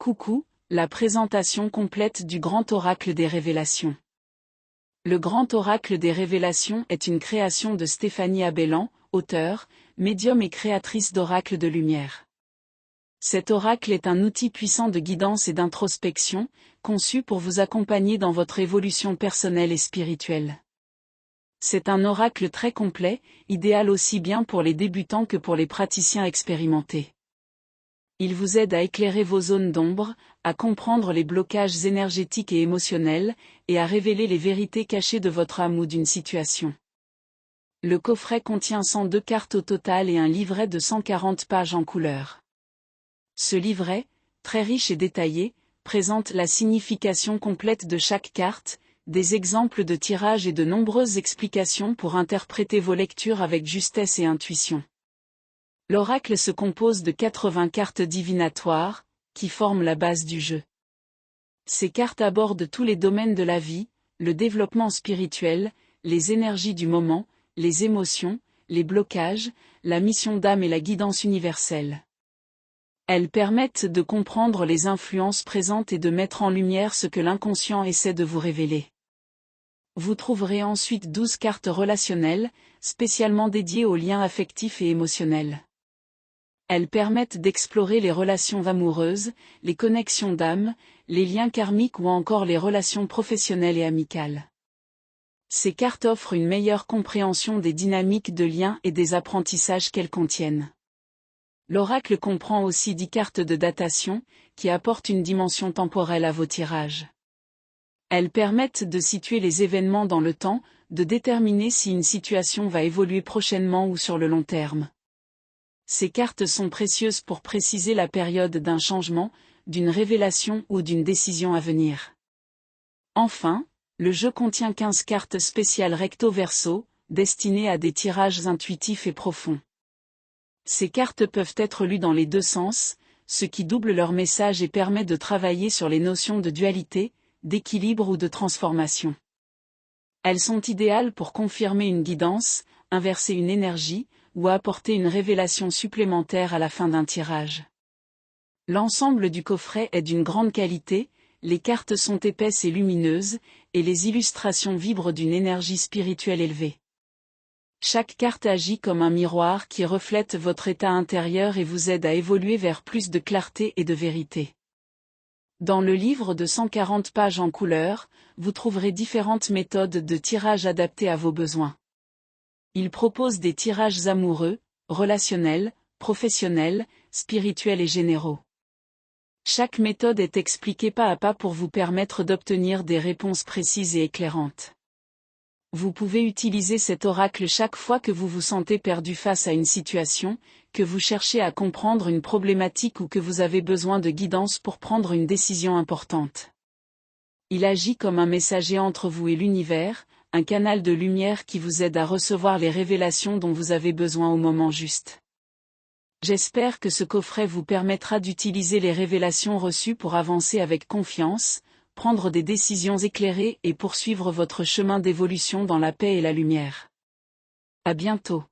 Coucou, la présentation complète du Grand Oracle des Révélations. Le Grand Oracle des Révélations est une création de Stéphanie Abellan, auteure, médium et créatrice d'oracles de lumière. Cet oracle est un outil puissant de guidance et d'introspection, conçu pour vous accompagner dans votre évolution personnelle et spirituelle. C'est un oracle très complet, idéal aussi bien pour les débutants que pour les praticiens expérimentés. Il vous aide à éclairer vos zones d'ombre, à comprendre les blocages énergétiques et émotionnels, et à révéler les vérités cachées de votre âme ou d'une situation. Le coffret contient 102 cartes au total et un livret de 140 pages en couleur. Ce livret, très riche et détaillé, présente la signification complète de chaque carte, des exemples de tirages et de nombreuses explications pour interpréter vos lectures avec justesse et intuition. L'oracle se compose de 80 cartes divinatoires, qui forment la base du jeu. Ces cartes abordent tous les domaines de la vie, le développement spirituel, les énergies du moment, les émotions, les blocages, la mission d'âme et la guidance universelle. Elles permettent de comprendre les influences présentes et de mettre en lumière ce que l'inconscient essaie de vous révéler. Vous trouverez ensuite 12 cartes relationnelles, spécialement dédiées aux liens affectifs et émotionnels. Elles permettent d'explorer les relations amoureuses, les connexions d'âme, les liens karmiques ou encore les relations professionnelles et amicales. Ces cartes offrent une meilleure compréhension des dynamiques de liens et des apprentissages qu'elles contiennent. L'oracle comprend aussi 10 cartes de datation, qui apportent une dimension temporelle à vos tirages. Elles permettent de situer les événements dans le temps, de déterminer si une situation va évoluer prochainement ou sur le long terme. Ces cartes sont précieuses pour préciser la période d'un changement, d'une révélation ou d'une décision à venir. Enfin, le jeu contient 15 cartes spéciales recto-verso, destinées à des tirages intuitifs et profonds. Ces cartes peuvent être lues dans les deux sens, ce qui double leur message et permet de travailler sur les notions de dualité, d'équilibre ou de transformation. Elles sont idéales pour confirmer une guidance, inverser une énergie, ou apporter une révélation supplémentaire à la fin d'un tirage. L'ensemble du coffret est d'une grande qualité, les cartes sont épaisses et lumineuses, et les illustrations vibrent d'une énergie spirituelle élevée. Chaque carte agit comme un miroir qui reflète votre état intérieur et vous aide à évoluer vers plus de clarté et de vérité. Dans le livre de 140 pages en couleur, vous trouverez différentes méthodes de tirage adaptées à vos besoins. Il propose des tirages amoureux, relationnels, professionnels, spirituels et généraux. Chaque méthode est expliquée pas à pas pour vous permettre d'obtenir des réponses précises et éclairantes. Vous pouvez utiliser cet oracle chaque fois que vous vous sentez perdu face à une situation, que vous cherchez à comprendre une problématique ou que vous avez besoin de guidance pour prendre une décision importante. Il agit comme un messager entre vous et l'univers, un canal de lumière qui vous aide à recevoir les révélations dont vous avez besoin au moment juste. J'espère que ce coffret vous permettra d'utiliser les révélations reçues pour avancer avec confiance, prendre des décisions éclairées et poursuivre votre chemin d'évolution dans la paix et la lumière. À bientôt.